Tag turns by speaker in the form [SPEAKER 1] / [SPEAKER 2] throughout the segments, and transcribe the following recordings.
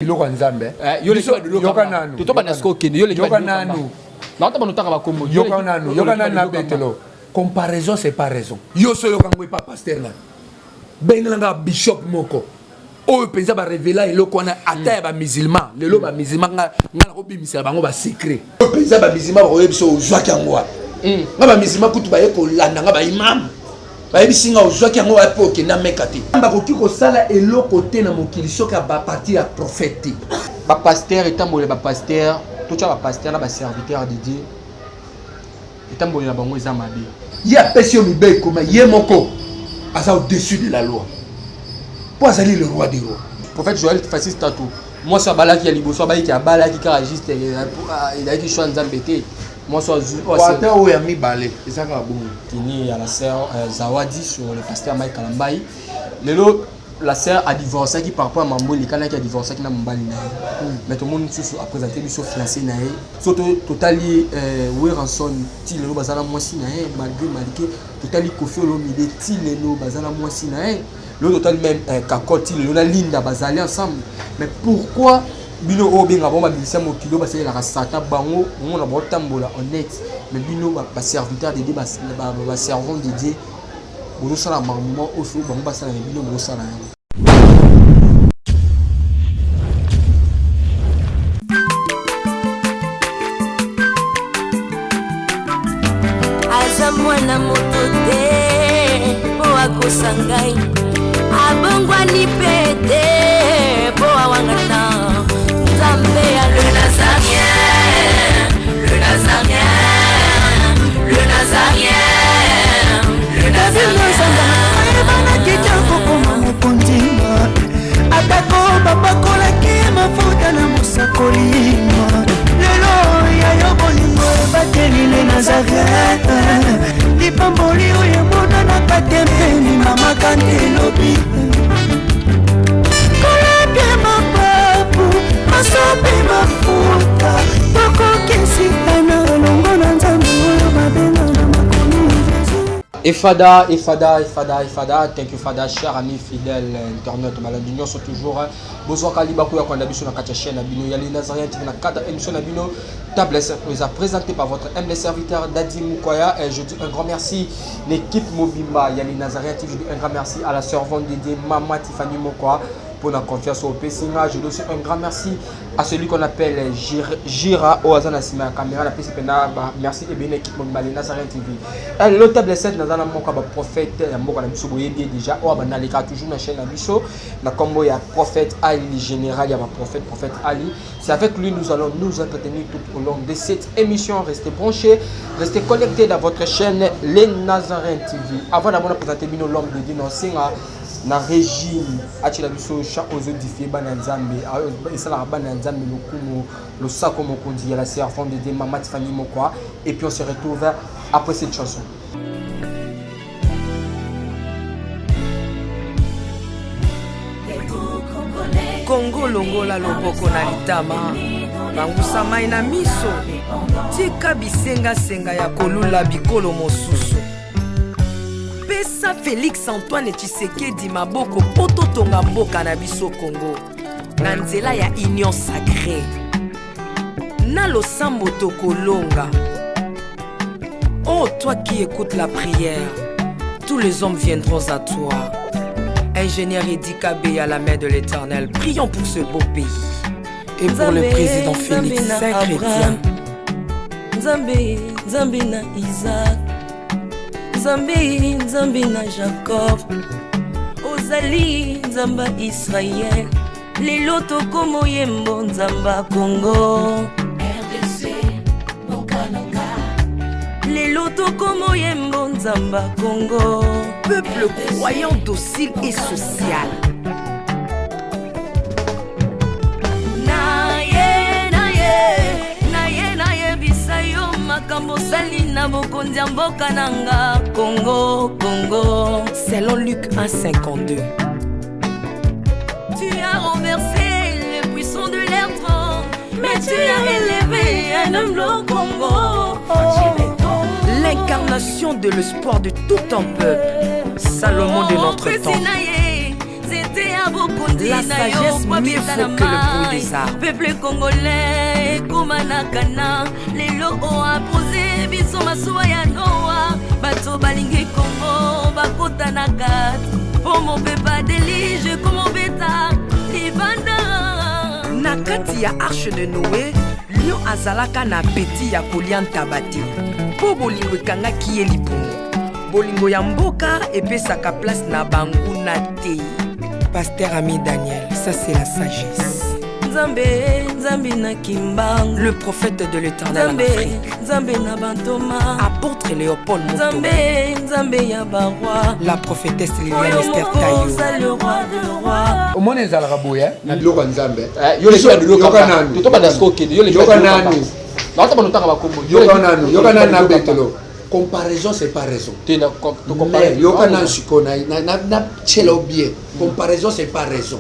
[SPEAKER 1] Biloko nzambe.
[SPEAKER 2] Yoka nanu. Tutoba na skoke ni
[SPEAKER 1] yoka nanu.
[SPEAKER 2] Na ta banotaka ba kombo.
[SPEAKER 1] Yoka nanu na betelo. Comparaison c'est pas raison. Yo so yoka ngwe pa pasteur na. Bengelanga bishop moko. Oyo penza ba révéler eloko na ata ba musulman. Lelo ba musulman nga ko bimisa bango ba secret. Oyo penza ba musulman ba oyebiso ozwaki yango. Nga ba musulman kutu ba yeko landa nga ba imam. Bayebisinga ozwaki yango wapi okenda meka te bakoki kosala eloko te na mokili soki baparti ya prophète
[SPEAKER 2] bapasteur etambole bapasteur totya bapasteur na baserviteur de Dieu etambole na bango eza mabe
[SPEAKER 1] ye apesi yo mibe ekoma ye moko aza au-dessus de la loi po azali le roi des rois.
[SPEAKER 2] Prophète Joël Fassis Tatou moi so abalaki ya liboso abayiki abalaki kaka juste ezalaki choix nzambe te. Moi, je suis à la sœur Zawadi sur le pasteur Mike Kalambaï. La sœur a divorcé qui par rapport à Mambo, qui a divorcé qui n'a pas mais tout le monde a présenté lui fiancé naé. Surtout totali Weranson ti le bazana moisi naé malgré totali Kofi Olomide ti le bazana moisi naé. Le total même Kakoti le na Linda bazali ensemble. Mais pourquoi bino obenga bomba bilisa mokilo basé la sata bango on a botambola honnête mais bino ba serviteur de Dieu ba servant de Dieu bozo sala maman au feu bango basala bino bozo sala
[SPEAKER 3] azamwana motote po akosangai abongwani pete po awangana le Nazarien, le Nazarien, le Nazarien, le
[SPEAKER 2] Efada, thank you Fada, cher ami fidèle internet, malandunion sont toujours besoin Kalibakou ya kwanda biso na katia chaîne na bino ya les Nazariens TV na kata émission na bino table vous a présenté par votre humble serviteur Dadi Mukwaya et je dis un grand merci l'équipe Mobimba ya les Nazariens TV, je dis un grand merci à la servante dédiée Mama Tiffany Mokwa pour la confiance au Pessinga. Je dois aussi un grand merci à celui qu'on appelle Gira Oazana Sima caméra la PCPNA. Merci et bien équipe Mobile Nazarien TV. Le table 7 Nazana Moka prophète Moka na biso boyebi déjà o banalika toujours na chaîne na biso na combo ya prophète Ali général ya prophète Ali. C'est avec lui nous allons nous entretenir tout au long de cette émission. Restez branchés, restez connectés dans votre chaîne Les Nazariens TV. Avant d'avoir présenté bino l'homme de Dieu na régime atila biso cha ozo diffé bananzambe esala bananzambe lokumo lo sako mokondi ya la servante de Mama Tiffany Mokwa et puis on se retrouve après cette chanson.
[SPEAKER 4] Congo longola loboko na litama bangusa mai na miso tika bisenga senga ya kolula bikolo mosusu pesa Félix Antoine Tshisekedi maboko poto tonga mboka na biso Congo na nzela ya union sacrée na losambo tokolonga. Oh toi qui écoutes la prière, tous les hommes viendront à toi. Ingénieur Edi Kabé à la main de l'Éternel, prions pour ce beau pays et pour le président Félix Saint-Chrétien.
[SPEAKER 3] Nzambe, Nzambe na Isaac, Nzambe na Jacob, Ozali Nzamba Israël, lelo tokomo yembo Nzamba Congo, RDC, Nokananga, lelo tokomo yembo Nzamba Congo,
[SPEAKER 4] peuple croyant docile et social.
[SPEAKER 3] Salina bokondia mboka nanga Congo, Congo.
[SPEAKER 4] Selon Luc 1,52.
[SPEAKER 3] Tu as renversé les puissants de l'air trône, mais tu as élevé un homme au Congo.
[SPEAKER 4] L'incarnation de l'espoir de tout un peuple. Salomon de notre temps.
[SPEAKER 3] C'était à beaucoup
[SPEAKER 4] La sagesse mieux faut que le bruit des arbres.
[SPEAKER 3] Peuple congolais komanakana lelo oapose biso masuwa ya noa bato balingi Congo bakota na kati po mopepa delige komobeta libanda
[SPEAKER 4] na kati ya arche de Noé lion azalaka na peti ya kolia ntaba te mpo bolingo ekangaki ye libumu bolingo ya mboka epesaka place na banguna te. Pasteur Ami Daniel, ça c'est la sagesse.
[SPEAKER 3] Nzambe na kimbangu,
[SPEAKER 4] le prophète de l'Éternel en Afrique.
[SPEAKER 3] Nzambe na bantoma,
[SPEAKER 4] apôtre Léopold Mutombo.
[SPEAKER 3] Nzambe ya baroi,
[SPEAKER 4] la prophétesse Liliane Esther Tayo.
[SPEAKER 3] Le roi de roi.
[SPEAKER 1] Au monde ezalaka boya na biloko nzambe.
[SPEAKER 2] Yo les yoka nanu. To ba dasko ke yo les yoka nanu. Na ta bonota ba kombo.
[SPEAKER 1] Yoka nanu na betelo. Comparaison c'est pas raison. Mais yoka nanu sikona na chelo bien. Comparaison c'est pas raison.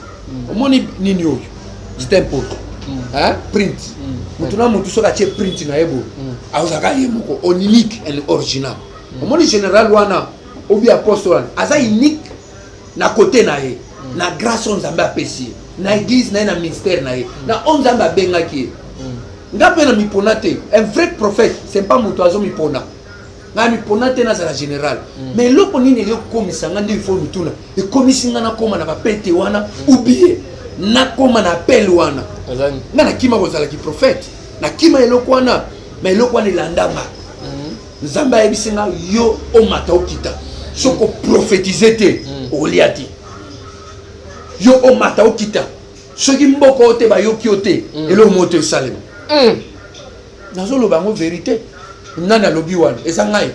[SPEAKER 1] Au monde nini yo. C'est un pot. Hein? Print. Maintenant, nous tous les print na ebo. Azaka yemoko unique et original. Au monde général wana obi apostole aza unique na côté na ye. Na grâce on zamba pesi. Na église na ministère na ye. Na on zamba bengaki. Ngape na miponate. Un vrai prophète, c'est pas mutoazo mipona. Na miponate na za général. Mais loko nini yo komisanga ndi ifo mituna. E komisinga na koma na ba pete wana oublier. Na koma na appel wana nga na kima kozala ki prophète na kima eloko wana mais eloko wana elandanga nzambe ayebisinga yo omata okita soko prophétiser te olia te yo omata okita soki mboka ote bayoki ote eloko moto esalema nazoloba yango vérité nani alobi wana eza ngai.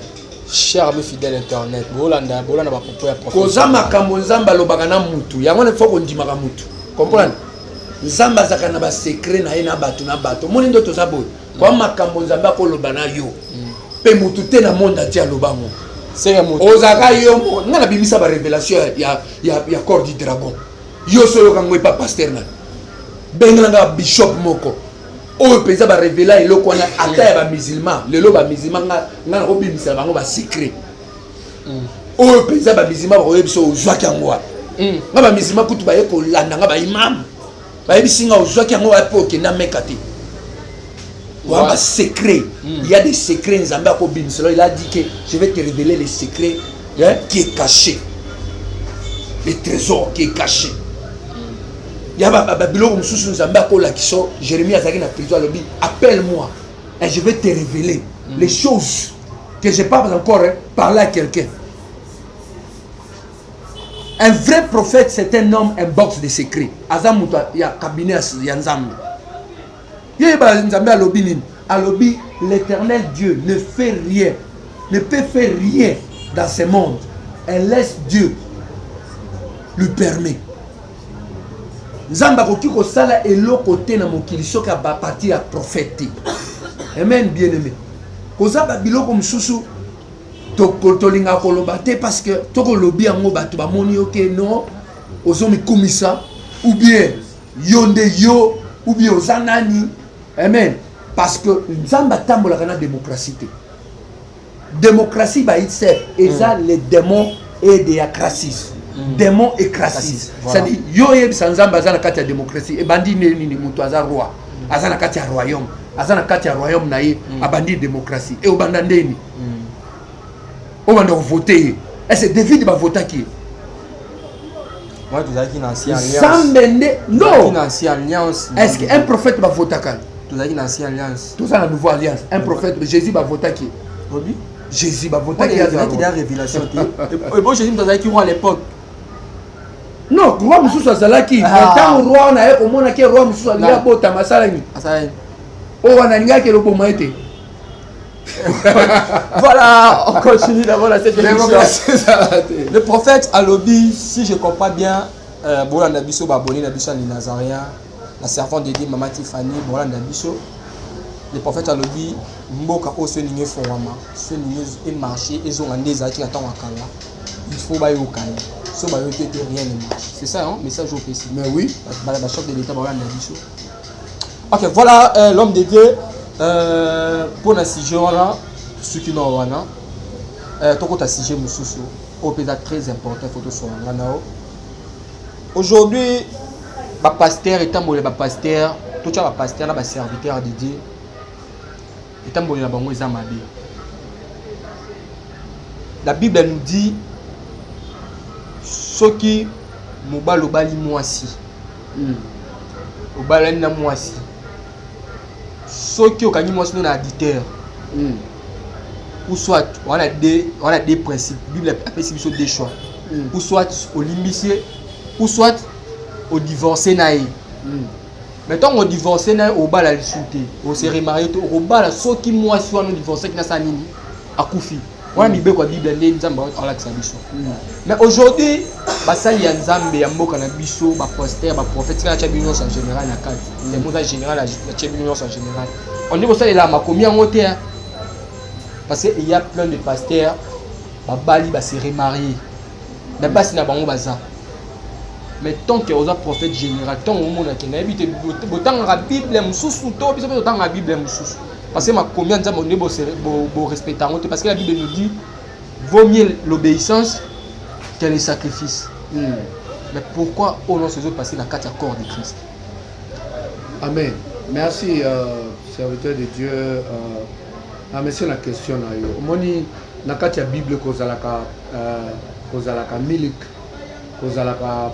[SPEAKER 2] Cher ami fidèle internet bolanda ba propos ya prophète
[SPEAKER 1] koza makambo nzambe alobaka na mutu yango ne faut kondimaka mutu. Comprendre? Nzamba azaka na ba secret na ye na bato moni ndo toza boy kwa makambo nzamba akoloba na yo pe mutu te na monde ati alobango
[SPEAKER 2] c'est mutu
[SPEAKER 1] ozaka yo nga na bimisa ba révélation ya corps du dragon yo solo kango pa pasteur na bengelanga bishop moko oyo peza ba révéla eloko wana ata ya ba musulman lelo ba musulman nga na ko bimisa bango ba secret oyo peza ba musulman ba oyebiso ozwaki yango nga ba musulman kutu baye kolanda nga ba imam bayebisinga ozwaki yango wapi okenda meka te wa ba secret il y a des secrets nzambe akobimisa il a dit que je vais te révéler les secrets qui est caché les trésors qui est caché ya ba biloko mususu nzambe akolakisa Jérémie azaki na prison alobi appelle-moi et je vais te révéler les choses que je pas encore parler à quelqu'un. Un vrai prophète, c'est un homme, un box de secrets. Azamuta, il y a cabinet ya nzambe. Yeba nzambe alobi alobi l'Éternel Dieu ne fait rien, ne peut faire rien dans ce monde. Elle laisse Dieu lui permet. Nzamba koki ko sala eloko te na mokili soka ba parti ya prophète. Amen bien aimé. Koza ba biloko mususu tolinga koloba te parce que toko lobi yango bato bamoni yo ke non ozomi komisa ou bien yonde yo ou bien ozanani. Amen. Parce que nzamba tambolaka na démocratie te. Démocratie ba itself eza les démons et des crasis. Démons et crasis. C'est-à-dire yo yebisa nzamba za na kati ya démocratie e bandi nini mutu aza roi aza na kati ya royaume aza na kati ya royaume na ye abandi démocratie et obanda ndeni on va voter. Et c'est David va voter qui?
[SPEAKER 2] Moi, tu as dit une ancienne alliance.
[SPEAKER 1] Non.
[SPEAKER 2] Une ancienne alliance.
[SPEAKER 1] Est-ce qu'un prophète va voter quand?
[SPEAKER 2] Tu as dit une ancienne alliance.
[SPEAKER 1] Tout ça, la nouvelle alliance. Un prophète, Jésus va voter qui? Jésus va voter qui?
[SPEAKER 2] Il y a une révélation. Et bon, Jésus, tu as dit qui roi à l'époque.
[SPEAKER 1] Non, roi Moussou Azalaki. Tant roi, on a au moins un roi Moussou Azalaki. Bota Masalani. Oh, on a un qui est le bon maître.
[SPEAKER 2] Voilà, on continue d'abord la cette émission. Le prophète Alobi, si je comprends bien, Bolanda Biso Baboni Nabiso Ali Nazarien, la servante de Dieu Maman Tiffany, Bolanda Biso. Le prophète Alobi, Mboka Oso Ningé Forama, ce Ningé est marché, ils ont un désert qui attend à Kala. Il faut bailler au Kala. Ce bailler rien ne marche. C'est ça, hein, message au PC.
[SPEAKER 1] Mais oui.
[SPEAKER 2] La chef de l'État Bolanda Biso. Ok, voilà l'homme de Dieu. Pour la sujet là, ceux qui n'ont pas, tout le sujet mususu, au très important photo sur l'anao. Aujourd'hui, pasteur etambolela ba pasteur to tcha ba pasteur na ba serviteur de Dieu etambolela bango eza mabe. La Bible nous dit soki mobali obali mwasi obali na mwasi soki okangi mwasi na adultère ou soit on a des principes. Bible appelle ça des choix. Ou soit au limicier ou soit au divorcé naï. Mettons au divorcé naï au bal à l'insulter, au se remarier au bal soki mwasi soit non divorcé qui na sa nini akufi. On a mis quoi Bible ndé nzamba on la biso. Mais aujourd'hui basali ya nzambe ya mboka na biso ba pasteur ba prophète na tchabino en général na cadre. Les mots en général la tchabino en général. On dit que ça là ma combien monter parce qu'il y a plein de pasteurs babali ba se remarier. Mais pas si na bango baza. Mais tant que aux prophètes général tant au monde qui na habité autant la Bible mususu to biso autant la Bible mususu. Parce que ma combien de on bo respecter parce que la Bible nous dit vaut mieux l'obéissance que le sacrifice. Mais pourquoi on a ces autres passer dans 4 accords de Christ?
[SPEAKER 1] Amen. Merci serviteur de Dieu. Merci la question na yo. Moni na kati ya Bible kozalaka milik kozalaka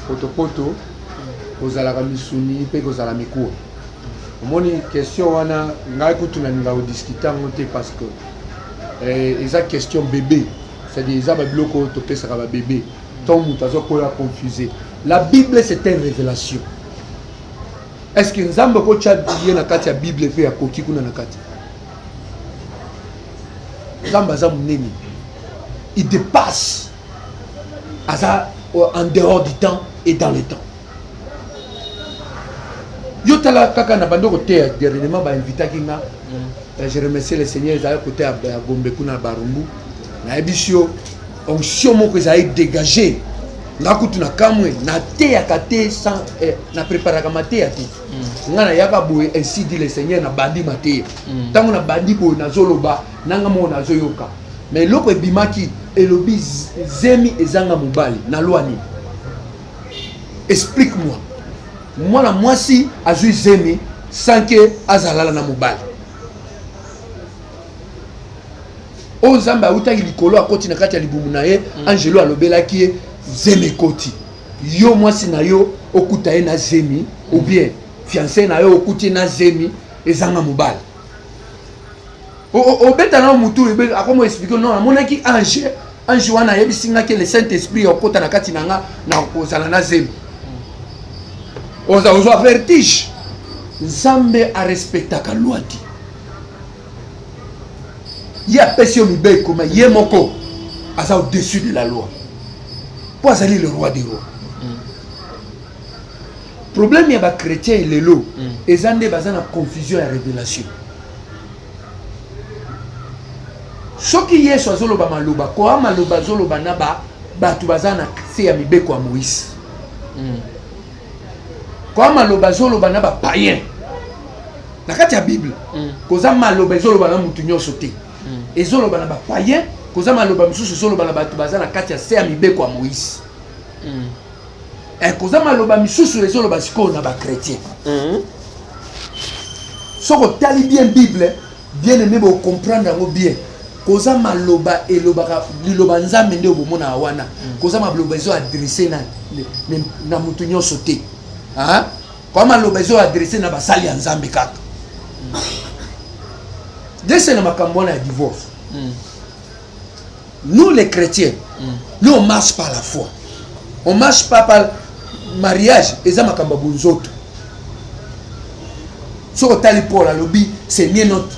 [SPEAKER 1] potopoto kozalaka misuni pe kozala mikuwa. Moni question wana ngai kutuna ninga discuter ngote parce que eza question bébé, c'est-à-dire eza ba biloko to pesa ka ba bébé. Tant mutazo ko la confuser. La Bible c'est une révélation. Est-ce que nzambe ko tcha biye na kati ya Bible pe ya koki kuna na kati? Il dépasse en dehors du temps et dans le temps. Je remercie le Seigneur côté à Gombe kuna Barumbu. Na ebisio onction moko ezali dégagé. Ngakutu na kamwe na te ya kate sans na préparaka mate ya te. Ngana yaka boye ainsi dit le Seigneur na bandi mate. Tango na bandi boye na zoloba nanga mo na zoyoka. Mais loko ebimaki elobi zemi ezanga mobali na loani. Explique-moi. Moi la mwasi azui zemi sans que azalala na mobali. O zamba utaki likolo akoti na kati ya libumu na ye Angelo alobelaki zemi koti. Yo mwasi na yo okuta ye na zemi ou bien fiancé na yo okuti na zemi ezanga mobali. O beta na mutu ebe akomo expliquer non amonaki ange wana yebisinga ke le Saint-Esprit okota na kati nanga na kozala na zemi. Oza vertige. Nzambe a respectaka loi ti. Il y a personne qui est comme il est moko au-dessus de la loi. Pour aller le roi des rois. Problème il y a des chrétiens et les lots. Ils ont des confusion et révélation. Ce qui est sur Zoloba Maloba, quoi Maloba Zoloba Naba, Batu Bazana, c'est à Mibeko à Moïse. Quoi Maloba Zoloba Naba, païen. Dans la Bible, Koza Maloba Zoloba Naba Moutunyo sauté. Et Zoloba Naba païen, Koza Maloba Moussou Zoloba Naba Bazana, Katia, c'est à Mibeko à Moïse. Et Koza Maloba Moussou Zoloba Siko Naba chrétien. Ce que tu bien Bible, bien aimé, vous comprendre bien. Koza Maloba et Loba Nzambe Nde Obomona Awana. Koza Maloba Zo adressé na Moutunyo sauté. Hein? Comment l'obézo adressé na basali en Nzambe kaka. Dès que nous avons un divorce, nous les chrétiens, nous on marche par la foi. On marche pas par le mariage. Et ça m'a bonzoto. Ce que tu as pour la lobby, c'est mieux notre.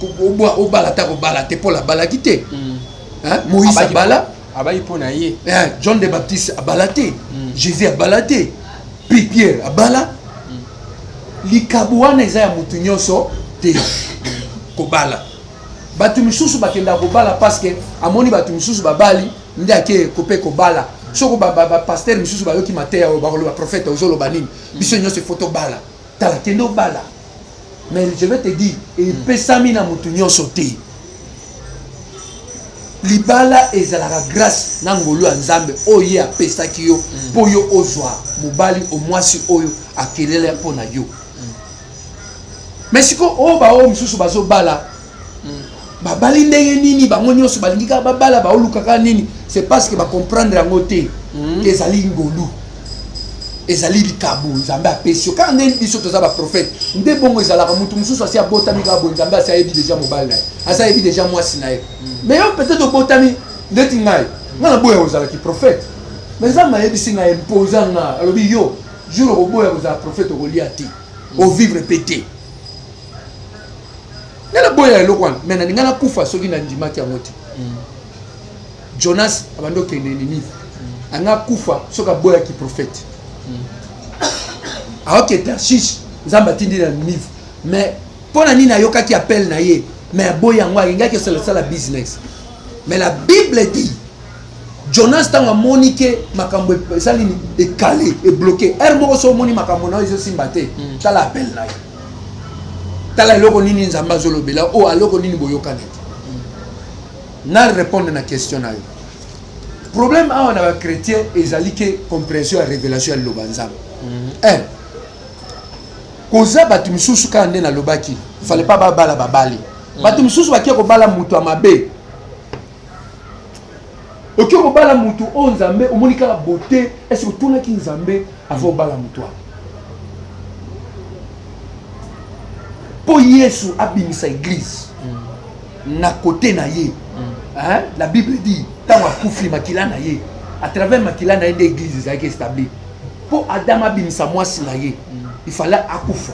[SPEAKER 1] Au balata pour la balakité. Moïse a bala. John de Baptiste a balaté. Jésus a balaté. Puis Pierre a bala. Likabouane eza ya mutu nyonso te kobala. Batu misusu bakenda kobala parce que amoni batu misusu babali ndi ake kopé kobala. Soko ba pasteur misusu ba yoki maté ba ba prophète ozolo banini. Biso nyonso photo bala. Tala kendo bala. Mais je vais te dire et pesami na mutu nyonso te. libala ezalaka grâce na ngolu ya nzambe oyo ye apesaki yo mpo yo ozwa mobali omwasi oyo akelela mpo na yo mais siko oyo baoyo mosusu bazobala babali ndenge nini bango nyonso balingi kaka babala baolukaka nini c'est parce que bacomprendre yango te ezali ngolu ezali likabo nzambe apesi yo kaka nde biso toza baprofete nde bongo ezalaka motu mosusu asi abotami kaka boye nzambe asi ayebi deja mobali na ye asi ayebi deja mwasi na ye mais yo peut-être obotami ndeti ngai nga na boya ozalaki prophète mais nzambe ayebisi ngai imposa nga alobi yo jour okoboya kozala prophète okolia te ovivre pe te nga na boya eloko wana mais naninga nakufa soki nandimaki yango te Jonas abandi okende Ninive anga kufa soki aboyaki prophète aoke Tarshish nzambe atindi na Ninive mais mpo na nini ayokaki appel na ye mais aboya yango alingaki osala business. Mais la Bible dit, Jonas tanga moni ke makambo esali e calé et bloqué. Er moko so moni makambo na izo simbate. Tala appel na ye. Tala eloko nini nzamba zolobela o aloko nini boyokane. Na répondre na question na yo. Problème a on a chrétien ezali ke compréhension et révélation ya lobanzam. Koza batu misusu kande na lobaki. Fallait pas babala babali. Batu misusu bakia ko bala mutu amabe. Ok, on bala mutu o nzambe omonika la beauté est-ce que tout na ki nzambe avant bala mutu po Yesu abimisa église na côté na ye hein la Bible dit tant akufi makila na ye à travers makila na ye l'église a été établie po Adam abimisa mwasi na ye il fallait akufa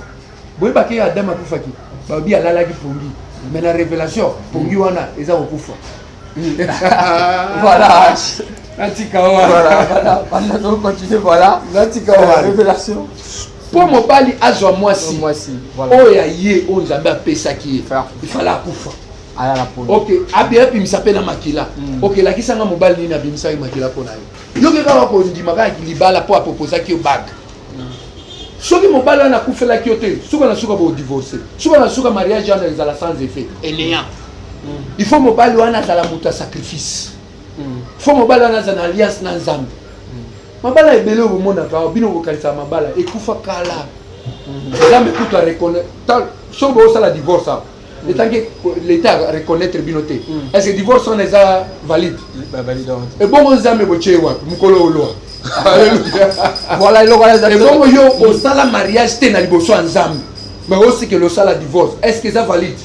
[SPEAKER 1] boye baki Adam akufa ki ba bi alala ki pongi mais la révélation pongi wana eza okufa.
[SPEAKER 2] Voilà.
[SPEAKER 1] Voilà.
[SPEAKER 2] On continue. Voilà.
[SPEAKER 1] La
[SPEAKER 2] révélation.
[SPEAKER 1] Pour mon bali azwa mwasi.
[SPEAKER 2] Voilà.
[SPEAKER 1] Oya ye on nzambe apesa ki. Il fallait akufa.
[SPEAKER 2] Aya la pole.
[SPEAKER 1] OK, abia puis misapena makila. OK, la kisanga mobali nini abimisa makila pona yo. Yo ke ka ko ndima ka libala po apoposa ki bag. Soki mobali wana kufela ki yote, suka na suka bo divorcer. Suka na suka mariage wana ezala sans effet. Enéant. Il faut mobali wana za la muta sacrifice. Il faut mobali wana za alliance na nzambe. Mabala ebele au monde ka bino ko kalisa mabala ekufa kala. Nzambe kuto reconnaître tal sobo ça la divorce. Le temps que l'état reconnaître binoté. Est-ce que divorce on est valide?
[SPEAKER 2] Valide.
[SPEAKER 1] Et bon nzambe bo chewa mukolo olo.
[SPEAKER 2] Voilà il aura
[SPEAKER 1] et bon yo au sala mariage te na liboso nzambe. Mais aussi que le sala divorce, est-ce que ça valide?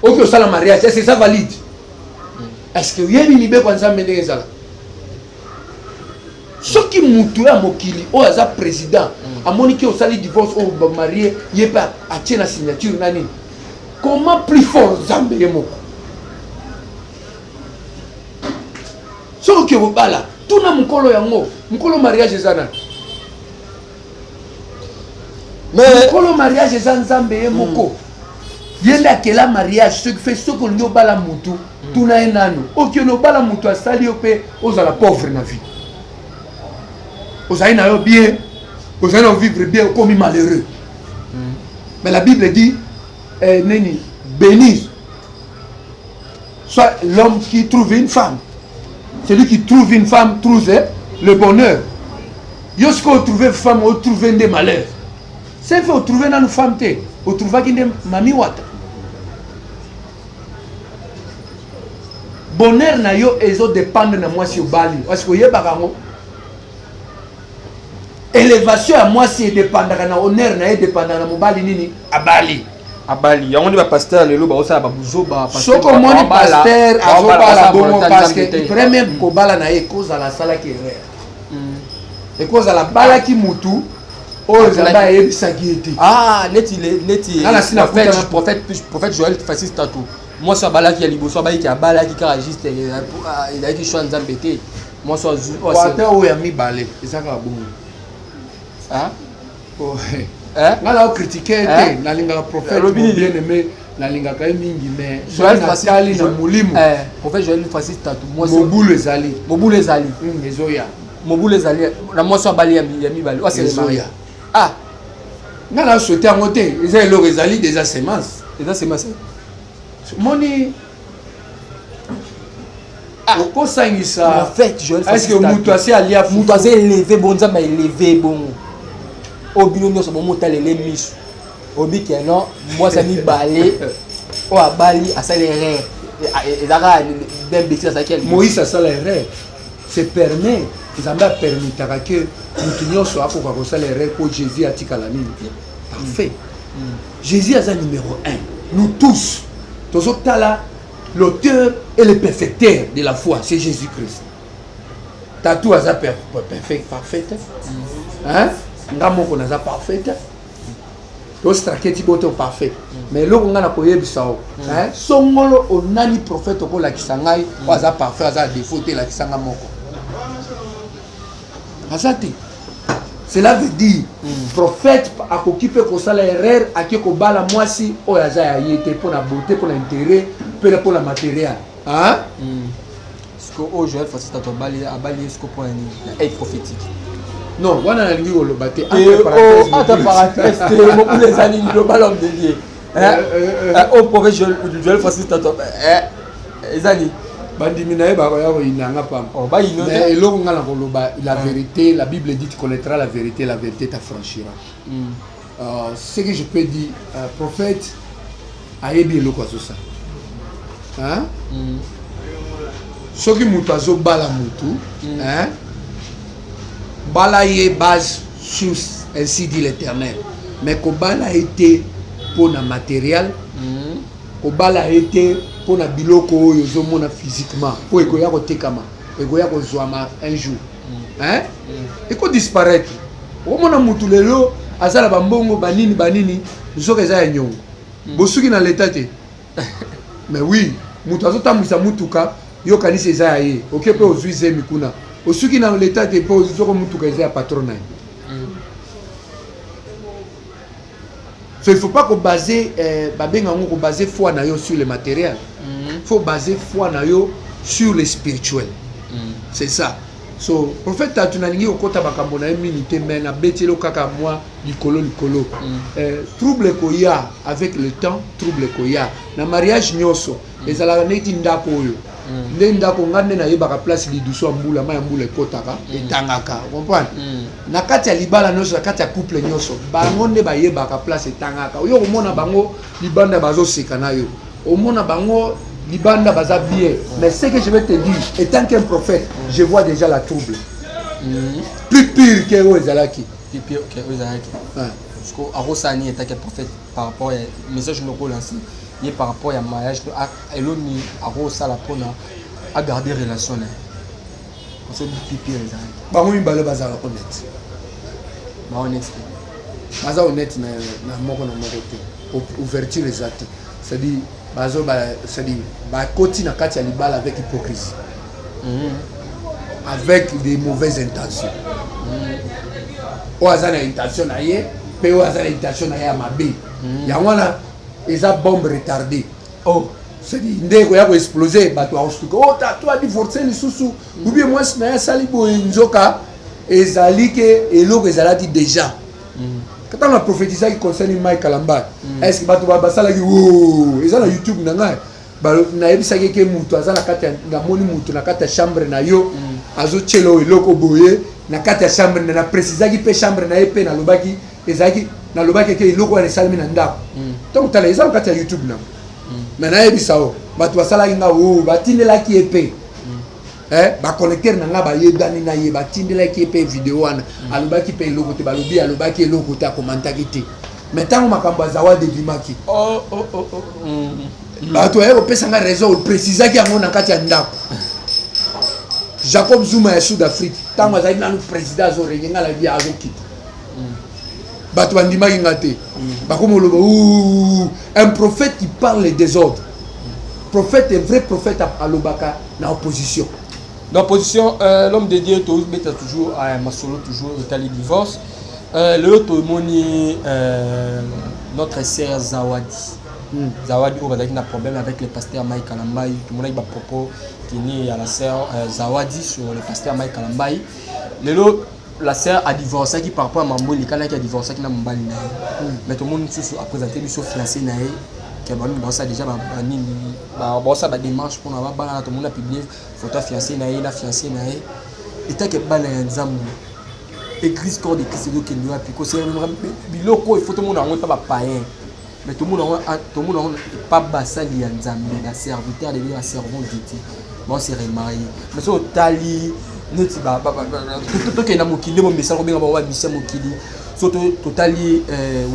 [SPEAKER 1] Ok, au sala mariage, est-ce que ça valide? Est-ce que vous avez libéré quand ça mène ça? Ce qui mutu ya mokili, o aza président, a monique au sala divorce, o marié, yé pas à tirer la signature nani. Comment plus fort Zambé yemoko? Ce que vous bala, tout na mukolo yango, mukolo mariage zana. Mais mukolo mariage zana Zambé yemoko. Yenda kela mariage ce qui fait ce que nous bala mutu tout na enano ok no bala mutu asali opé aux la pauvre na vie aux na yo bien aux na vivre bien comme malheureux mais la Bible dit neni béni soit l'homme qui trouve une femme, celui qui trouve une femme trouve le bonheur. Yosko trouver femme ou trouver des malheurs, c'est faut trouver une femme te ou trouver qui des mami wata. Bonheur na yo ezo dépendre na moi si bali parce que yebaka ngo élévation à moi si dépendra na honneur na dépendra na mobali nini abali
[SPEAKER 2] yango ni ba pasteur lelo ba osala ba buzo ba
[SPEAKER 1] pasteur soko moni pasteur azobala bongo parce que premier ko bala na cause à la sala qui erreur et cause à la bala ki mutu o zaba yebisaki ete
[SPEAKER 2] neti prophète Joël Fassis Tatou. Moi sur bala qui a liboso ba qui a bala qui caragiste il a qui choix nzambe te moi sur
[SPEAKER 1] water o ya mi balé ezaka bongo
[SPEAKER 2] hein
[SPEAKER 1] ngala critiquer te na linga prophète bien aimé na linga ka mingi mais
[SPEAKER 2] Joël Fassis
[SPEAKER 1] na mulimo
[SPEAKER 2] prophète Joël Fassis Tatou
[SPEAKER 1] moi mobulu ezali
[SPEAKER 2] ezoya mobulu ezali na moi sur bala ya mi balé o c'est
[SPEAKER 1] ezoya ngala souhaiter ngote ezali lo ezali déjà semence moni okosangisa
[SPEAKER 2] prophète Joël
[SPEAKER 1] est-ce que mutu asi alia
[SPEAKER 2] mutu asi élevé bon nzambe élevé bon obino nyonso bomotalele miso obike non mwasi mibale oyo abali asala erreur ezaka bien bêtise azalaki
[SPEAKER 1] Moïse asala erreur se permet nzambe apermitaka ke mutu nyonso akoka kosala erreur mpo Jésus atikala nini parfait Jésus aza numéro 1 nous tous tozotala l'auteur et le perfecteur de la foi c'est Jésus-Christ tatu aza parfait hein nga moko naza parfait tostrake ti boto parfait mais eloko nga na koyebisa o songolo onani prophète okolakisa ngai o aza parfait aza défaut te elakisa nga moko aza te cela veut dire prophète akoki mpe kosala erreur ake kobala mwasi oyo aza ya ye te mpo na beauté mpo na intérêt mpe mpo na matériel
[SPEAKER 2] siko oyo Joël Francis tato abali siko mpo na nini na aide prophétique
[SPEAKER 1] non wana nalingi koloba te
[SPEAKER 2] entre parenthèse te mokulu eza nini loba l'homme de Dieu oyo prophète Joël Francis tato eza nini
[SPEAKER 1] bandimi na ye bakoya koyinanga pamba mais eloko nga na koloba la vérité la Bible dit tu connaîtras la vérité t'affranchira ce que je peux dire prophète ayebi eloko azosala soki mutu azobala mutu bala ye base sur ainsi dit l'Éternel mais kobala ete pour na matériel kobala ete pour na biloko oyo ozomona physiquement po ekoya kotekama ekoya kozwama un jour eko disparaître okomona mutu lelo azala bambongo banini nzoka eza ya nyongo bosuki na leta te mais oui mutu azotambwisa mutuka yokanisi eza ya ye oke mpe ozwi zemi kuna osuki na leta te mpe ozoko mutuka eza ya patron na ye so il faut pas qu'on base babengango ko baser foi na yo sur le matériel faut baser foi na yo sur le spirituel c'est ça so prophète atunalingi okota bakambo na minute mais na betelo kaka moi likolo trouble koya avec le temps trouble koya na mariage nyoso ezala neti ndako oyo nde ndako ngande na yebaka place liduso mbula ma mbula ekotaka etangaka comprendre na kati ya libala nyonso na kati ya couple nyonso bango nde bayebaka place etangaka oyo komona bango libanda bazoseka na yo omona bango libanda baza bien mais ce que je vais te dire étant qu'un prophète je vois déjà la trouble plus pire que oyo ezalaki
[SPEAKER 2] parce que arosani étant qu'un prophète par rapport à message noko lancé et par rapport à mariage à l'homme arosala pona à garder relation là parce que pipi les amis
[SPEAKER 1] bango mibale bazala honnête baza honnête na moko te ouverture exacte c'est-à-dire c'est-à-dire bakoti na kati ya libala avec hypocrisie avec des mauvaises intentions oyo aza na intention na ye mpe oyo aza na intention na ye ya mabe yango wana eza bombe retardée c'est-à-dire nde koya koexplose bato akostuka to adivorce lisusu ubie mwasi na ye asali boye nzoka ezali ke eloko ezalaki déjà ntango na prophétisaki concerning Mike Kalamba est-ce que bato basalaki eza na YouTube na ngai nayebisaki ke mutu aza na kati ngamoni mutu na kati ya chambre na yo azotyela oyo eloko boye na kati ya chambre na précisaki mpe chambre na ye mpe nalobaki ezalaki nalobaki ke eloko wana esalemi na ndako ntango tala eza na kati ya YouTube nango mais nayebisa o bato basalaki nga batindelaki ye mpe baconnecteur na nga bayebani na ye batindelaki ye mpe video wana alobaki mpe eloko te balobi alobaki eloko te akomantaki te mais ntango makambo azawadi ebimaki bato aye kopesa nga raison oprécisaki yango na kati ya ndako Jacob Zuma ya Sud Afrique ntango azalaki nanu président azorenge nga labi azokita bato bandimaki nga te bakomi oloba un prophète qui parle les désordres prophète un vrai prophète alobaka na opposition.
[SPEAKER 2] Dans l'opposition, l'homme de Dieu toujours à Masolo, toujours au divorce. Le moni notre sœur Zawadi. Zawadi, on a un problème avec le pasteur Mike Kalambaï. Tout le monde a des propos qui est à la sœur Zawadi sur le pasteur Mike Kalambaï. La sœur a divorcé qui par rapport à Mambo, il a divorcé qui n'a pas. Mais tout le monde a présenté lui son fiancé que bon ça déjà ça démarche pour avoir bala tout le monde a publié photo fiancé na la fiancée na et tant que bala ya nzambe église corps de Christ que nous appliquons c'est biloko il faut tout le monde en pas païen mais tout le monde pas basali ya nzambe la serviteur de la servant de Dieu bon c'est remarié mais so tali neti ba tout que na mokili mo message ko benga ba wa mission mokili so totali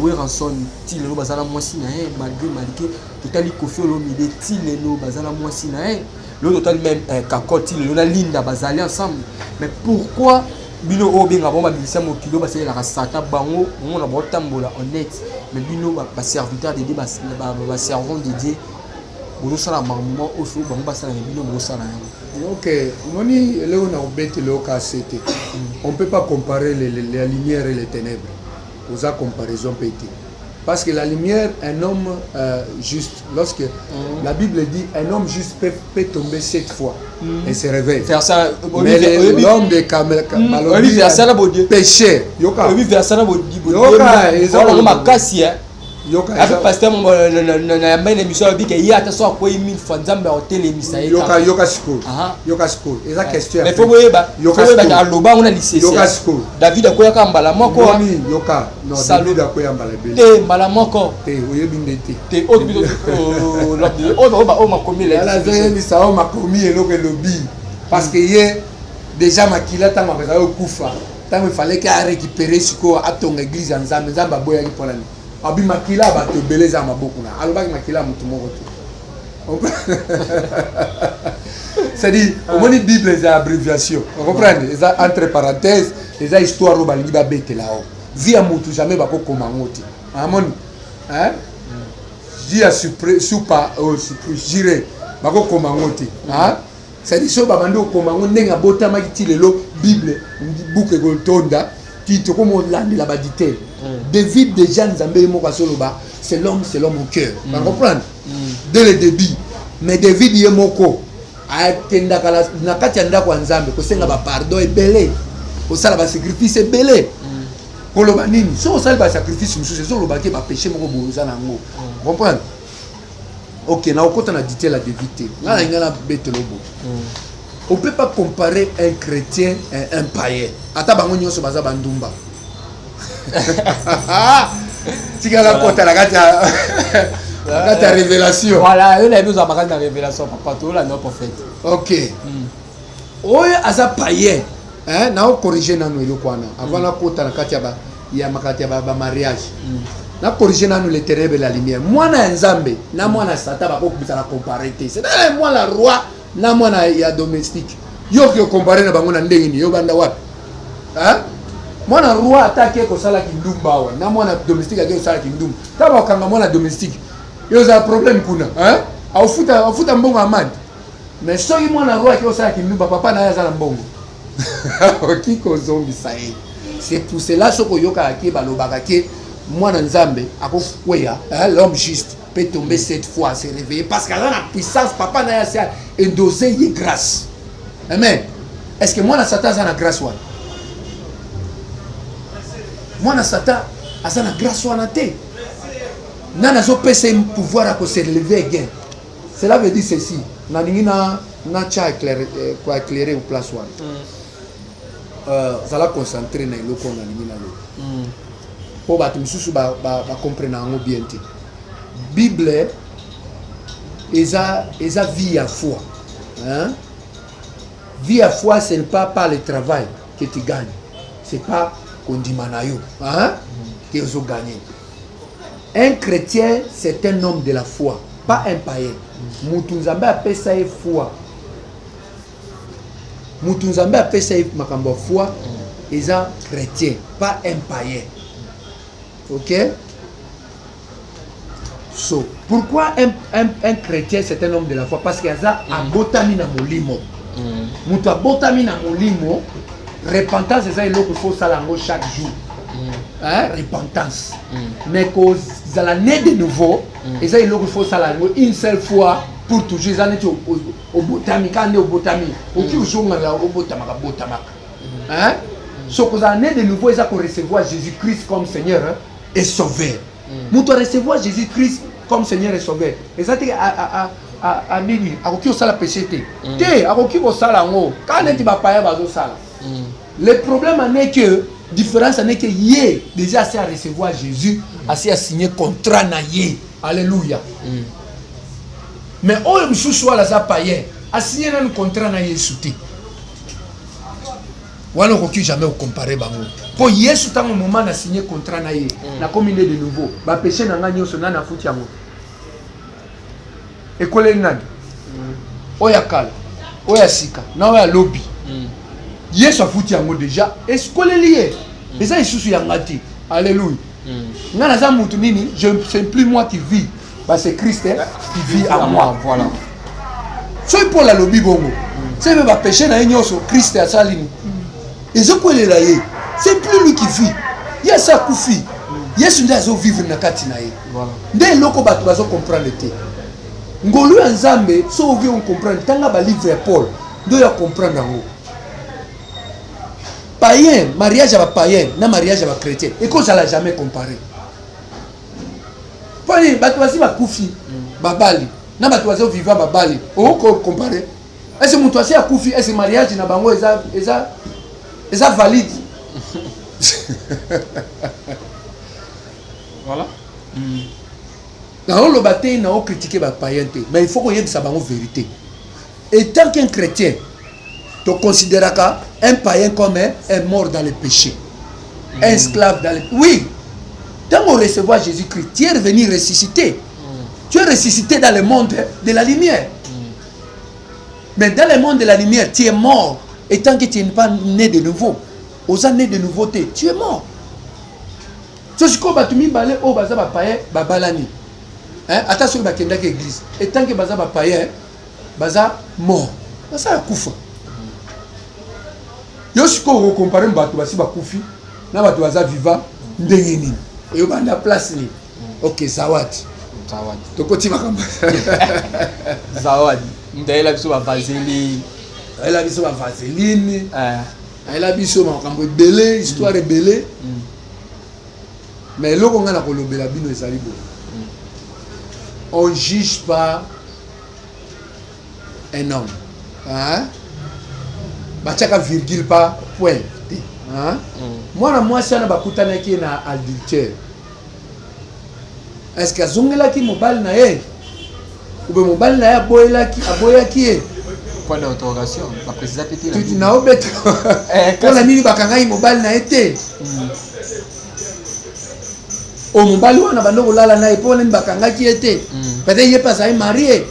[SPEAKER 2] Weranson ti lelo bazala mwasi na malgré totali Kofi Olomide ti lelo bazala mwasi na le total même Kakoti lelo na Linda bazali ensemble mais pourquoi bino o benga ba mission mokili basali la sata bango on na ba tambola honnête mais bino ba serviteur de Dieu ba servant de Dieu bolo sala maman au fond bango basala bino bolo sala.
[SPEAKER 1] Ok, moni leo na obeti leo KCT. On peut pas comparer la lumière et les ténèbres. Aux comparaison petit. Parce que la lumière, un homme juste, lorsque la Bible dit un homme juste peut tomber 7 fois et se réveille. Mais l'homme de Malodi péché. Yoka.
[SPEAKER 2] Yoka. Avec pasteur na mbele émission bika il y a taso quoi 1000 fois nzambe a télémisa
[SPEAKER 1] yoka school yoka school eza question
[SPEAKER 2] mais faut boyeba ka loba on a lycée
[SPEAKER 1] yoka school
[SPEAKER 2] David akoya ka mbala moko
[SPEAKER 1] yoka non David akoya mbala bele
[SPEAKER 2] te mbala moko
[SPEAKER 1] te oyebi ndete
[SPEAKER 2] te autre bito o makomi
[SPEAKER 1] la zemi sa o makomi eloko lobi parce que hier déjà makila tanga ka okufa tant il fallait qu'il récupérer siko atonga église nzambe nzamba boya ki polani abi makila ba te beleza maboko na alobaki makila mutu moko tu c'est-à-dire au moins Bible c'est abréviation vous comprenez ça entre parenthèses les histoire ro balingi ba betela o via mutu jamais ba ko koma ngoti amoni hein dia super jire ba ko koma ngoti hein c'est-à-dire so ba bando koma ndenga botama ki lelo Bible buke goltonda qui te comme la badité David déjà nzambe moko soloba c'est l'homme au cœur vous comprenez dès le début mais David ye moko a tenda kala na kati anda kwa nzambe ko senga ba pardon ebele ko sala ba sacrifice ebele ko loba nini so sala ba sacrifice mususu so loba ke ba péché moko boza nango vous comprenez OK na okota na dité la David ngala ngala betelobo on peut pas comparer un chrétien et un païen. Ata bango nyonso baza bandumba. Tika la kota la kata révélation.
[SPEAKER 2] Voilà, eux les nous avons la révélation papa tout là non prophète.
[SPEAKER 1] OK. Oyo aza païen, hein, na corriger nanu elokwana. Avant la kota la kata ba ya makati ba mariage. Na corriger nanu les ténèbres et la lumière. Moi na nzambe, na moi na sata ba ko bisa la comparer. C'est moi la roi na mwana ya domestique yo ki comparer na bango na ndenge ni yo banda wapi hein mwana roi attaque ko sala ki ndumba wa na mwana domestique ake sala ki ndumba taba kanga mwana domestique yo za problème kuna hein afuta mbongo amandi mais soki mwana roi ki sala ki ndumba papa na ya sala mbongo okiko zombi sai c'est pour cela soko yoka ake balobaka ke mwana nzambe akofweya l'homme juste peut tomber 7 fois se réveiller parce qu'à la puissance papa n'a pas endossé y grâce amen est-ce que moi na satan a la grâce ou moi na satan a la grâce ou té nana zo pese pouvoir à se lever again cela veut dire ceci na ningi na cha éclairer quoi éclairer au place one ça la concentrer na eloko na ningi na lo po ba tumisusu ba comprendre ngo bien té Bible eza vie à foi hein vie à foi ce n'est pas par le travail que tu gagnes c'est pas kondimanayo hein que tu gagnes un chrétien c'est un homme de la foi pas un païen mutu nzambe apesa ye foi mutu nzambe apesa ye makambo foi eza chrétien pas un païen OK. So, pourquoi un chrétien c'est un homme de la foi? Parce qu'il y a un botami na molimo. Mutu botami na molimo, repentance c'est ça il faut ça chaque jour. Hein, repentance. Mais quand ça la né de nouveau, et ça il faut ça une seule fois pour toujours ça n'est au botami quand au botami. Au qui jour là au botamaka botamaka. Hein? So quand ça né de nouveau, ça qu'on recevoir Jésus-Christ comme Seigneur et Sauveur. mutu recevoir Jésus-Christ comme Seigneur et Sauveur ezati a nini akoki osala péché te akoki kosala ngo kana ti bapaya bazosala. Le problème n'est que différence n'est que yé déjà c'est à recevoir Jésus, assez à signer contrat na yé. Alléluia. Mais oh le chouchou la ça païen a signé un contrat na Yesu te. Wala koki jamais au comparer bango. Pour Yesu tant moment na signé contrat na yé na combiné de nouveau. Ba péché na ngani oso na futi yango. Ekole nani? Oya kala. Oya sika. Na oya lobby. Yesu a foutu yango déjà. Est-ce que les liés? Et ça, Yesu a ngati. Alléluia. Ngana za mutu nini? C'est plus moi qui vis. Bah, c'est Christ qui vit en moi.
[SPEAKER 2] Voilà.
[SPEAKER 1] Soy pour la lobby bongo. C'est même pas péché na nyoso Christ a salini. Et ce que les liés, c'est plus lui qui vit. Il y a ça koufi. Yesu ndazo vivre na kati na ye.
[SPEAKER 2] Voilà.
[SPEAKER 1] Dès loko batu bazo comprendre te. Ngolu nzambe so ovi on comprendre tanga ba livre Paul. Do ya comprendre ngo. Païen, mariage à païen, na mariage à chrétien. Et qu'on ça jamais comparé. Poni batouasi ba koufi, babali. Na batouasi vivant babali. On comparer. Est-ce que mutouasi a koufi, est-ce mariage na bango eza valide?
[SPEAKER 2] Voilà.
[SPEAKER 1] Na on le bâté na on critiquer ba païen te, mais il faut qu'on y ait sa bango vérité. Et tant qu'un chrétien tu considéreras un païen comme un mort dans le péché, un esclave dans le... Oui, tant qu'on recevoir Jésus-Christ, tu es revenu ressuscité. Tu es ressuscité dans le monde de la lumière. Mais dans le monde de la lumière, tu es mort. Et tant que tu n'es pas né de nouveau, aux années de nouveauté, tu es mort. C'est ce qu'on va te dire, oh, baza ba païen, babalani. Attention, ba kenda église. Et tant que baza ba païen, baza mort. Ça a koufa. Yo siko comparer bato basi bakufi na bato baza vivant ndenge nini yo banda place ni OK zawadi tokoti makamba
[SPEAKER 2] zawadi ndela biso ba vaseline
[SPEAKER 1] ela biso ba vaseline ela biso makambo ebele histoire ebele mais loko ngana kolobela bino ezali bo on juge pas un homme bachaka virgule pas point hein moi moi ça na bakutana ki na adultère est-ce que azongela ki mobile na ye ou be mobile na ya aboya ki
[SPEAKER 2] point d'interrogation la président petit
[SPEAKER 1] tu na obeto pour la nini bakanga mobile na été au mobile wana bando kolala na pour nini bakanga ki été peut-être il est pas ça marié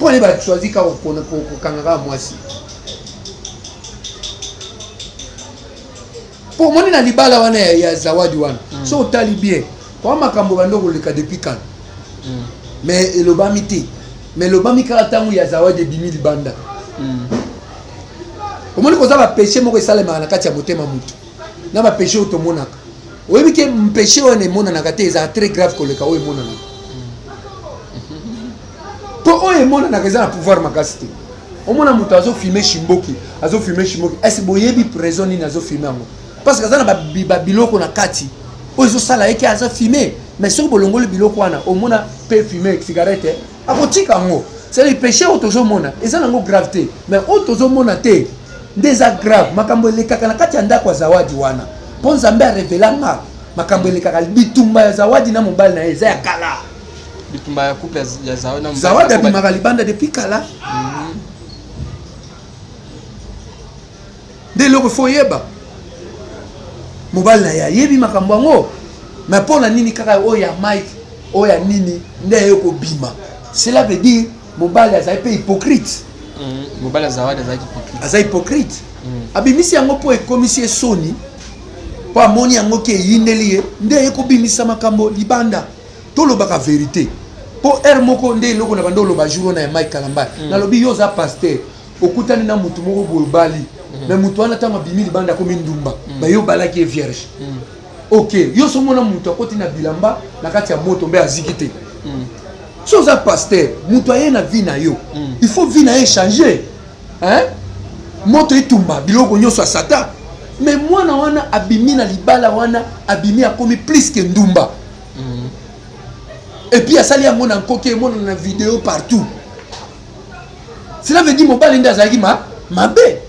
[SPEAKER 1] pour les ba choisir ka ko kanga mwasi. Pour moi, na libala wana ya zawadi wana. So otali bien. Kwa makambo bandoko leka depuis quand? Mais elobami te. Mais elobami kala tangu ya zawadi bimi libanda. Pour moi ko za ba péché moko esalema na kati ya motema mutu. Na ba péché otomonaka. Oyebi ke péché wana emonana kate eza très grave koleka oyo emonana. Pour oyo emonana ka eza na pouvoir makasi te. Omona mutu azo filmer Shimboki, est-ce boyebi prison ni nazo filmer ngo? Parce que ça na biloko na kati ozo sala eke aza filmer mais sur bolongoli biloko wana omona pe filmer cigarette akotika ngo c'est le péché otozo mona eza nango gravité mais otozo mona te ndeza grave makambo elekaka na kati ya ndako zawadi wana ponza mbe revelanga makambo elekaka bitumba ya zawadi na mobile na eza ya kala
[SPEAKER 2] bitumba ya couple ya zawadi na
[SPEAKER 1] zawadi abimaka libanda depuis kala de loko foyeba mobile na ya yebi makambo ngo mais pour la nini kaka oya Mike oya nini nde yoko bima cela veut dire mobile ya pe hypocrite
[SPEAKER 2] mobile zawadi
[SPEAKER 1] za hypocrite abimisi yango po ekomisi soni po amoni yango ke yindeli nde yoko bimisa makambo libanda to lobaka vérité po moko nde loko na bando loba jour na Mike Kalamba na lobi yo za pasteur okutani na mutu moko boyobali mais mutu wana tanga bimi libanda ko mindumba ba yo balaki e vierge OK yo somona mutu akoti na bilamba na kati ya moto mbe azikite so za pasteur mutu aye na vie na yo il faut vie na changer hein moto itumba biloko nyoso sata mais mwana wana abimi na libala wana abimi akomi plus que ndumba Et puis à ça il y a mon encoqué mon na vidéo partout. Cela veut dire mon bal inda zaki ma bé.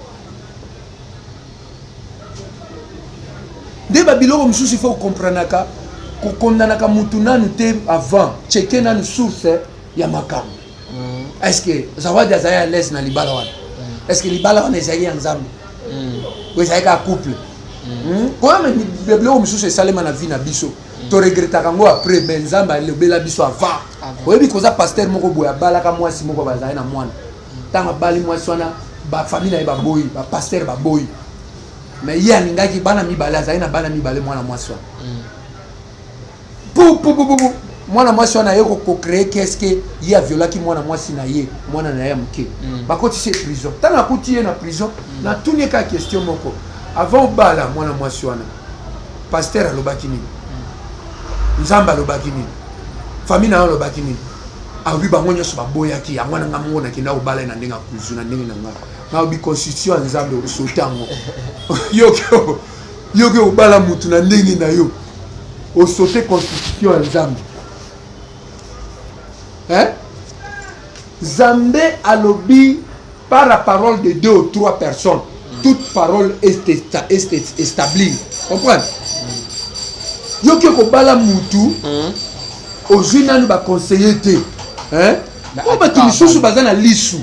[SPEAKER 1] De babilo msusu il faut comprendre ka ko kondanaka mutu nanu te avant checker nanu source ya makam. Est-ce que zawadi azaya l'aise na libala wana? Est-ce que libala wana ezali ya nzambe? Oui, c'est un couple. Quand même le bleu msusu esalema na vie na biso. To regrettaka ngo après benzamba le bela biso avant. Oui, because pasteur moko boya balaka mwasi moko bazali na mwana. Tanga bali mwasi wana ba famille na ba boyi, ba pasteur ba boyi. Mais hier ningaki bana mibale azali na bana mibale mwana mwasi wana. Pou mwana mwasi wana yeko ko créer qu'est-ce que il a violé ki mwana mwasi na ye, mwana na ye mke. Ba koti c'est prison. Tanga kuti ye na prison, na tunie ka question moko. Avant bala mwana mwasi wana. Pasteur alobaki nini? Nzamba alobaki nini? Famille na alobaki nini? Awi bango nyoso baboyaki yango na ngamongo na kenda obala na ndenga kuzu na ndenge na nga. Na obi constitution nzambe osotango. Yoko obala mutu na ndenge na yo. Osote constitution nzambe. Hein? Zambé alobi par la parole de 2 ou 3 personnes. Toute parole est établie. Comprenez? Yoko obala mutu. Aujourd'hui nanu ba conseiller te. Hein? O ba tulisusu bazana lisu.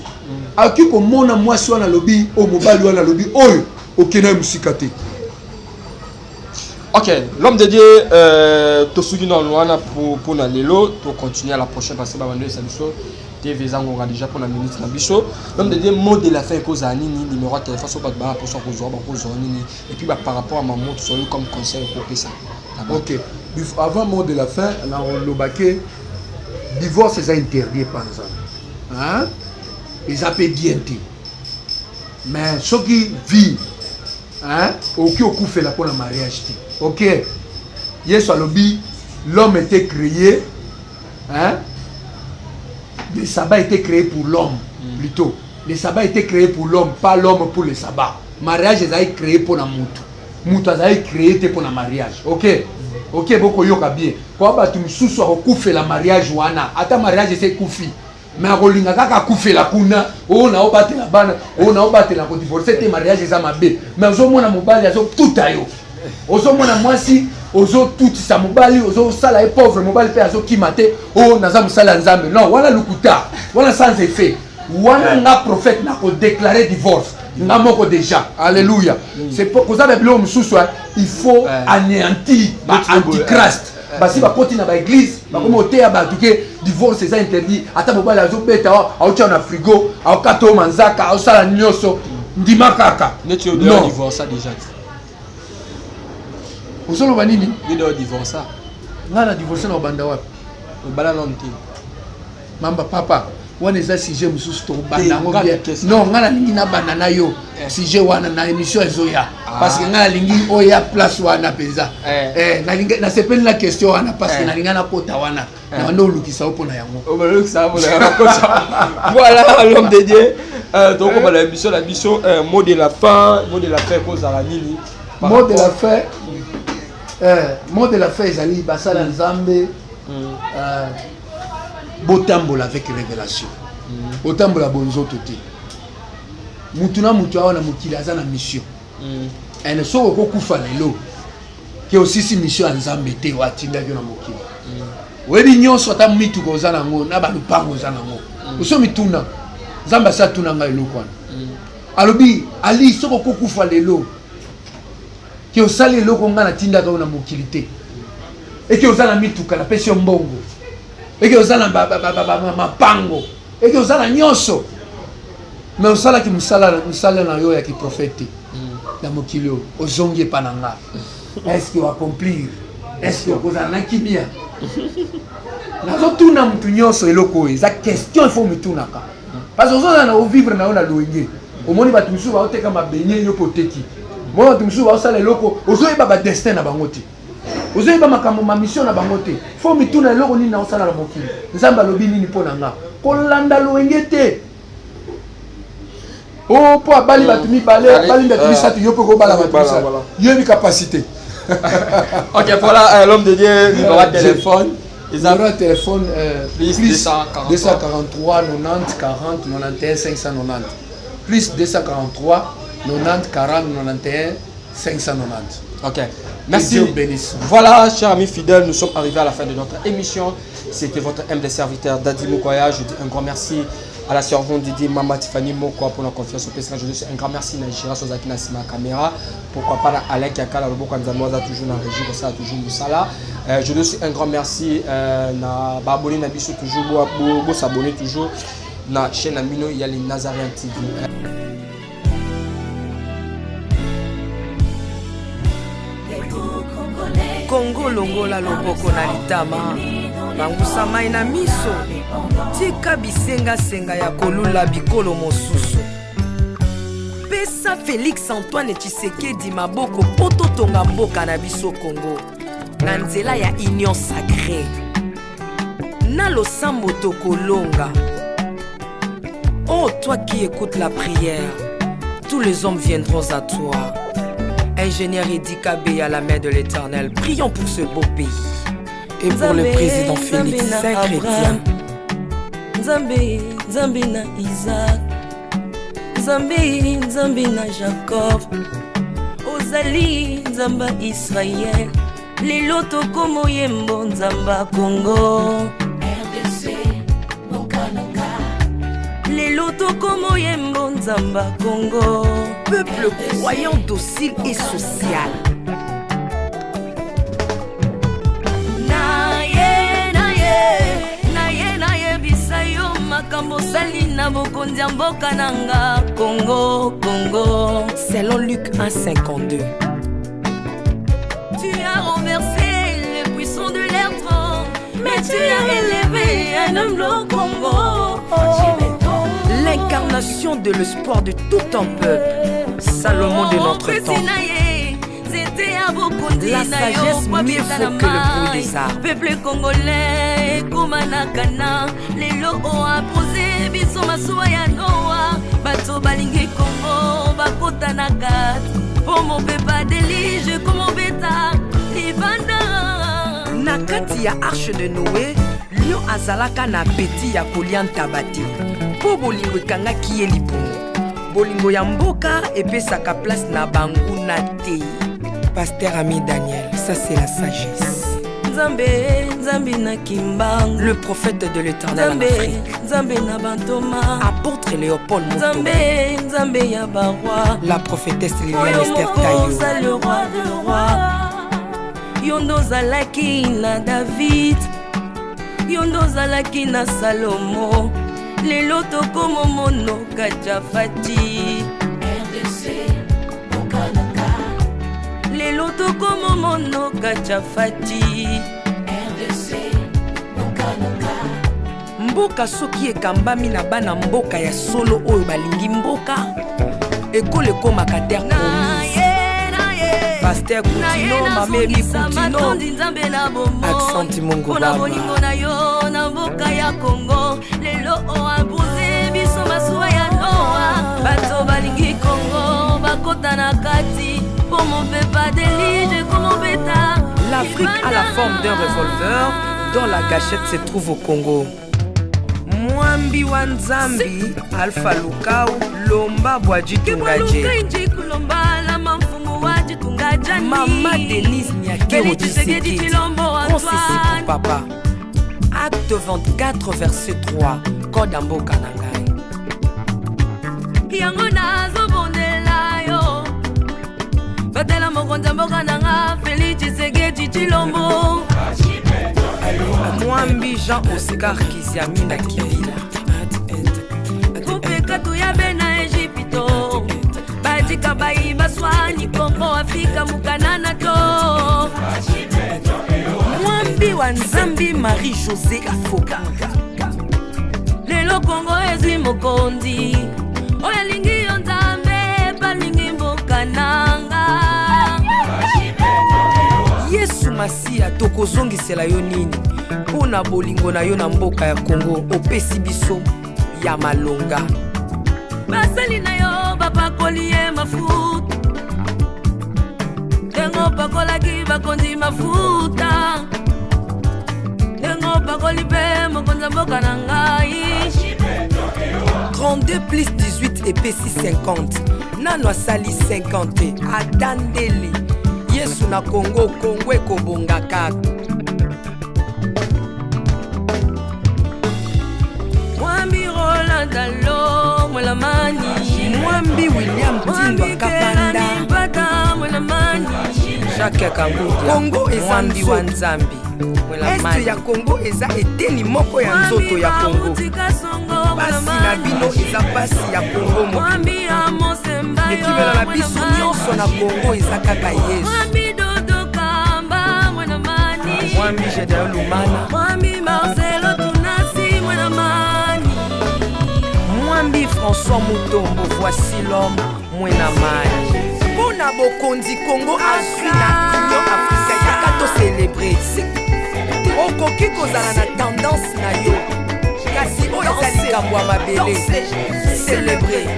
[SPEAKER 1] Aki ko mona mwasi wana lobi o mobali wana lobi oyo okena musikate.
[SPEAKER 2] Ok, l'homme de Dieu, Tosugi non loin pour na lelo, to continuer à la prochaine parce que babando sabiso TV zango déjà pour la minute na biso. L'homme de Dieu mot de la fin cause anini numéro de téléphone so ba pour so ko zo ba ko zo nini et puis par rapport à maman to so comme conseil pour ça.
[SPEAKER 1] Ok. Avant mot de la fin, on lobake divorce est interdit par exemple. Hein? Ils appellent bien dit. Mais ce qui vit, hein, aucun coup fait la pour le mariage. Ok. Yes, l'homme était créé, hein? Le sabbat était créé pour l'homme, plutôt. Le sabbat était créé pour l'homme, pas l'homme pour le sabbat. Mariage est créé pour la moutou. Moutou est créé pour le mariage. Ok. Ok, beaucoup yoka bien. Quand tu me sous fait la mariage wana, ata mariage c'est koufi. Mais rolinga kaka koufi la kuna, on a obaté la bana, on a obaté la divorcer tes mariage za mabe. Mais ozo mona mobali azo tout ayo. Ozo mona mwasi, ozo tout sa mobali, ozo sala pauvre mobali pe azo kimate, oh naza musala nzambe. Non, wala lukuta. Wala sans effet. Wana nga prophète na ko déclarer divorce. Nga moko déjà. Alléluia. C'est pour cause avec l'homme sous il faut anéantir antichrist. Basi ba koti na ba église, ba komo te ba tuke divorce c'est interdit. Ata mobali azo beta au tia na frigo, au kato manzaka, au sala nyoso, ndima kaka.
[SPEAKER 2] Netu doit divorcer déjà.
[SPEAKER 1] Osolo banini?
[SPEAKER 2] Il doit divorcer.
[SPEAKER 1] Ngana divorcer na banda wapi?
[SPEAKER 2] Obala nomti.
[SPEAKER 1] Mamba papa. Wana eza sujet mususu to banda ngo bien. Non, ngana lingi na banda na yo. Sujet wana na émission ezoya. Parce que ngana lingi oya place wana penza. Na lingi na sepeli la question wana parce que na linga na kota wana. Na ndo lukisa opo na yango.
[SPEAKER 2] O lukisa opo na yango. Voilà l'homme de Dieu. Donc on va la mission mot de la fin cause à la nini.
[SPEAKER 1] Mot de la fin. Mot de la fin ezali basala nzambe. Botambola avec révélation. Botambola bonzo toté. Mutuna mutu awana mukili aza na mission. Ene soko ko kufa lelo. Ke aussi si mission ya nzambe te watinda yo na mukili. Webi nyonso ata mitu ko za nango na ba lupango za nango. Oso mituna. Nzamba sa tuna ngai lokwana. Alobi ali soko ko kufa lelo. Ke osali loko ngana tinda ka na mukili te. Et ke osala mituka la pesi mbongo. Et que vous allez mapango, et que vous allez nyonso, mais vous allez qui musala na yo ya qui prophète, dans mon kilo, aux zongi pananga. Est-ce qu'il va accomplir? Est-ce que vous allez nakimia? Nazo tuna mutu nyonso eloko eza question il faut mutunaka. Parce que vous allez vivre na ona loenge. Au moni ba tumusu ba oteka mabenye yo poteki. Moi tumusu ba osala eloko, ozoyi ba destin na bangoti. Vous avez ma mission na bangote. Faut me tourner l'eau ni na osala la mokili. Nzamba lobi nini pona nga. Kolanda loengete. Oh po abali batumi balé, bali batumi satu yo poko bala batumi. Yo ni capacité.
[SPEAKER 2] OK, voilà l'homme de Dieu, numéro de téléphone.
[SPEAKER 1] Numéro de téléphone
[SPEAKER 2] plus
[SPEAKER 1] 243 90 40 91 590. Plus 243 90 40 91 590.
[SPEAKER 2] Ok. Merci.
[SPEAKER 1] Dieu bénisse.
[SPEAKER 2] Voilà, chers amis fidèles, nous sommes arrivés à la fin de notre émission. C'était votre humble serviteur Dadi Mokoya. Je dis un grand merci à la servante Didi Mama Tiffany Moko pour la confiance au PSK. Je dis un grand merci à Nigéria Sozaki Nassima Caméra. Pourquoi pas à Alain Kiaka, la Lobo Kanzanoza, toujours dans la régie, comme ça, toujours Moussala. Je dis un grand merci à Baboni Nabiso, toujours, pour s'abonner toujours dans la chaîne Amino, il y a les Nazariens TV.
[SPEAKER 4] Congo longola loboko na litama bangusa mai na miso tika bisenga ya kolula bikolo mosusu pesa Félix Antoine Tshisekedi maboko poto tonga mboka na biso Congo na nzela ya union sacrée na losambo tokolonga. Oh toi qui écoutes la prière, tous les hommes viendront à toi. Ingénieur Edi Kabé à la main de l'Éternel, prions pour ce beau pays. Et pour le président Félix Saint-Chrétien.
[SPEAKER 3] Nzambe na Isaac, Nzambe na Jacob, Ozali Nzamba Israël, lelo tokomo yembo Nzamba Congo, RDC Mokananga, lelo tokomo yembo Nzamba Congo.
[SPEAKER 4] Peuple croyant docile et social.
[SPEAKER 3] Naye bisayo makambo sali na bokonzi mboka nanga Congo.
[SPEAKER 4] Selon Luc 1,52.
[SPEAKER 3] Tu as renversé les puissants de leur trône, mais tu as élevé un homme au Congo.
[SPEAKER 4] L'incarnation de l'espoir de tout un peuple. Salomon de notre temps. La sagesse mieux faut que le bruit des arbres.
[SPEAKER 3] Peuple congolais, Komanakana, les lots ont posé, biso masuwa ya Noa, bato balingi Congo, bakota nakat, pour mon pepa délige, comme mon bêta, libanda.
[SPEAKER 4] Nakati ya arche de Noé, lion azalaka na peti ya kolia ntabati. Po bolingo ekangaki ye libumu. Bolingo ya mboka epesaka place na bangu na te. Pasteur Ami Daniel, ça c'est la sagesse.
[SPEAKER 3] Nzambe na Kimbang,
[SPEAKER 4] le prophète de l'Éternel en Afrique.
[SPEAKER 3] Nzambe na Bantoma,
[SPEAKER 4] apôtre Léopold Moutouma.
[SPEAKER 3] Nzambe ya Barwa,
[SPEAKER 4] la prophétesse Liliane Esther Tayo.
[SPEAKER 3] Le roi de roi. Yondo zalaki na David, Yondo zalaki na Salomo. Lelo tokomo mono kachafati, RDC Mokananga. Lelo tokomo mono kachafati, RDC Mokananga.
[SPEAKER 4] Mboka soki ekambami na bana mboka ya solo oyo balingi mboka ekole komaka terre promise. Pasteur Koutino, Mamébi Koutino, Accent Mongo Baba.
[SPEAKER 3] Na yo na mboka ya Congo, lelo o abuse biso masuwa ya Noa, bato balingi Congo, bakota na kati, pour mon pepa délige comme mon bêta.
[SPEAKER 4] L'Afrique a la forme d'un revolver dont la gâchette se trouve au Congo. Mwambi wa Nzambi, Alpha Lukau, Lomba Bwadji Tungaje. Maman Denise Nyakero Tshisekedi, Consissi pour papa. Acte 24, verset 3, Code Mboka Nangai.
[SPEAKER 3] Yango nazo bondela yo, batela mokonza mboka nanga, Félix Tshisekedi Tshilombo.
[SPEAKER 4] Mwambi Jean Oscar Kiziami na Kibila.
[SPEAKER 3] Kupeka tuyabe na Egypto, batika bayi baswani Congo Afrika mukanana to.
[SPEAKER 4] Mwambi wa Nzambi Marie-Josée Ifoka.
[SPEAKER 3] Lelo Congo ezwi mokonzi, oya lingi yo Nzambe, balingi mboka nanga.
[SPEAKER 4] Yesu Masia tokozongisela yo nini? Pona bolingo na yo na mboka ya Congo opesi biso ya malonga.
[SPEAKER 3] Basali na yo bapakoli ye mafuta, tengo pakolaki bakonzi mafuta, tengo bakoli mpe mokonzi ya mboka na ngai
[SPEAKER 4] 32 plus 18 epesi 50 nano asali 50 atandeli yesu na kongo kongo ekobonga kaka
[SPEAKER 3] mwambi rolandalo mwelamani
[SPEAKER 4] mwambi william tindwa kapanda
[SPEAKER 3] mpata mwelamani
[SPEAKER 4] jacques kangudia kongo eza mwambi wa nzambi este ya kongo eza eteni moko ya nzoto ya kongo pasi na bino eza pasi ya kongo moko ekibela na biso nyonso na kongo eza kaka yesu mwambi jedeo lumana
[SPEAKER 3] mwambi marcelo tunasi mwenamani
[SPEAKER 4] mwambi françois mutombo voici l'homme mwenamani mpona bokonzi kongo azwi na union afrika yaka to celebre okoki kozala na tendance na yo kasi oyo eza likambo ya mabele celebre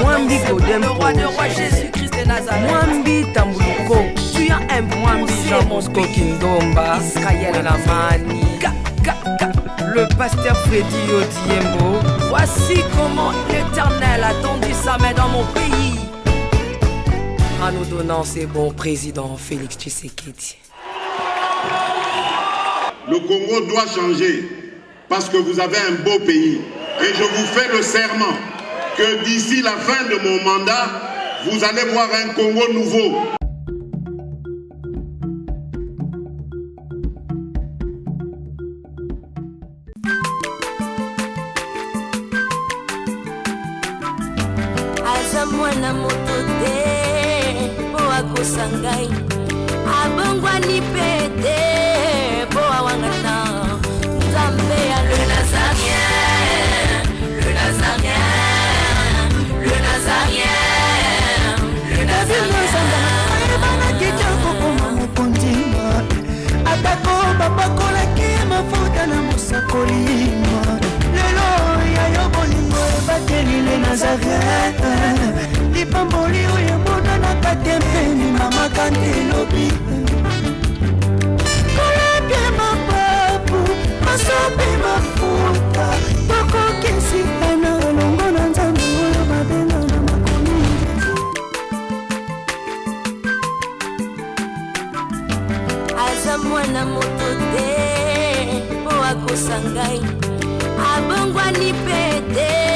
[SPEAKER 4] mwambi godempo mwambi tambuluko mwambi jean bosco kindomba mwenamani le pasteur Freddy Odiembo.
[SPEAKER 3] Voici comment l'Éternel a tendu sa main dans mon pays
[SPEAKER 4] en nous donnant ses bons présidents Félix Tshisekedi.
[SPEAKER 5] Le Congo doit changer parce que vous avez un beau pays et je vous fais le serment que d'ici la fin de mon mandat, vous allez voir un Congo nouveau.
[SPEAKER 3] mwana moto te po akosa ngai abongwani pete po awangata nzambe ya le nazarien le nazarien le nazarien le nazarien
[SPEAKER 6] bana kitoko koma mokondima atako bapakolaki mafuta na mosakolima lelo ya yo bolingo ebateli le nazarien lipamboli oyo emonanaka te mpeni mama kandi elobi koleke mapapu masopi mafuta tokokisikana elongo na nzambe oyo babenga na makomi
[SPEAKER 3] aza mwana moto te po akosa ngai abongwani pete